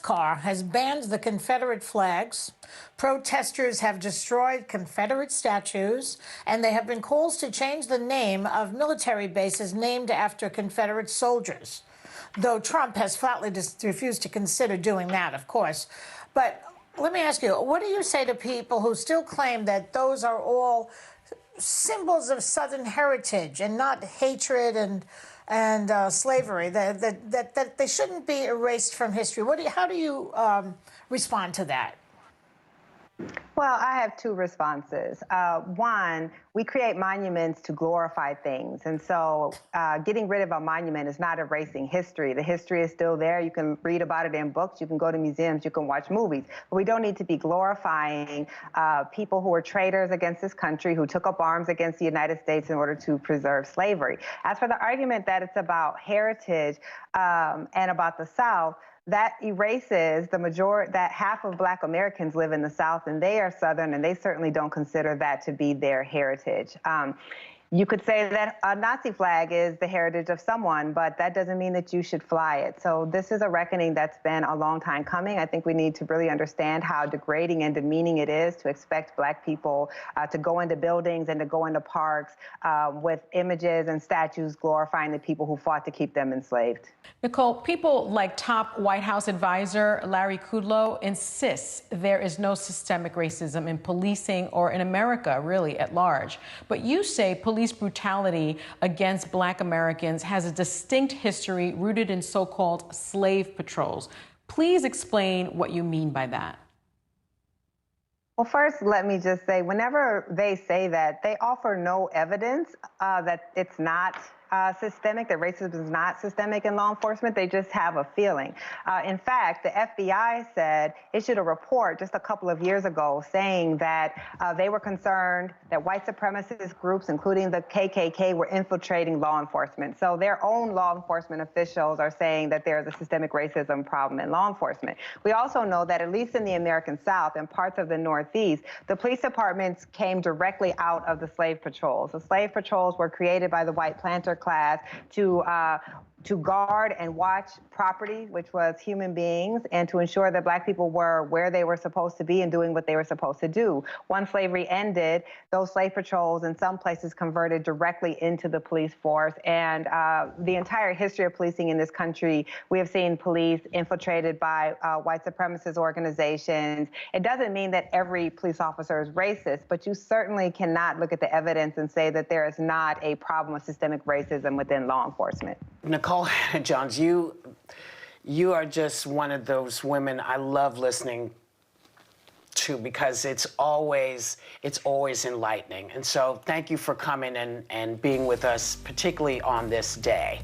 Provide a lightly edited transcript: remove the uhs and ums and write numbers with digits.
car has banned the Confederate flags. Protesters have destroyed Confederate statues, and there have been calls to change the name of military bases named after Confederate soldiers, though Trump has flatly refused to consider doing that, of course. But let me ask you, what do you say to people who still claim that those are all symbols of Southern heritage and not hatred and slavery, that they shouldn't be erased from history? How do you respond to that? Well, I have two responses. One, we create monuments to glorify things. And so getting rid of a monument is not erasing history. The history is still there. You can read about it in books. You can go to museums. You can watch movies. But we don't need to be glorifying people who were traitors against this country, who took up arms against the United States in order to preserve slavery. As for the argument that it's about heritage and about the South, that erases that half of Black Americans live in the South, and they are Southern, and they certainly don't consider that to be their heritage. You could say that a Nazi flag is the heritage of someone, but that doesn't mean that you should fly it. So this is a reckoning that's been a long time coming. I think we need to really understand how degrading and demeaning it is to expect Black people to go into buildings and to go into parks with images and statues glorifying the people who fought to keep them enslaved. NIkole, people like top White House advisor Larry Kudlow insists there is no systemic racism in policing or in America, really, at large. But you say police brutality against Black Americans has a distinct history rooted in so-called slave patrols. Please explain what you mean by that. Well, first, let me just say, whenever they say that, they offer no evidence that it's not systemic, that racism is not systemic in law enforcement. They just have a feeling. In fact, the FBI issued a report just a couple of years ago saying that they were concerned that white supremacist groups, including the KKK, were infiltrating law enforcement. So their own law enforcement officials are saying that there's a systemic racism problem in law enforcement. We also know that at least in the American South and parts of the Northeast, the police departments came directly out of the slave patrols. The slave patrols were created by the white planter class to guard and watch property, which was human beings, and to ensure that Black people were where they were supposed to be and doing what they were supposed to do. Once slavery ended, those slave patrols in some places converted directly into the police force. And the entire history of policing in this country, we have seen police infiltrated by white supremacist organizations. It doesn't mean that every police officer is racist, but you certainly cannot look at the evidence and say that there is not a problem of systemic racism within law enforcement. NIkole Hannah-Jone, you are just one of those women I love listening to because it's always enlightening. And so thank you for coming and being with us, particularly on this day.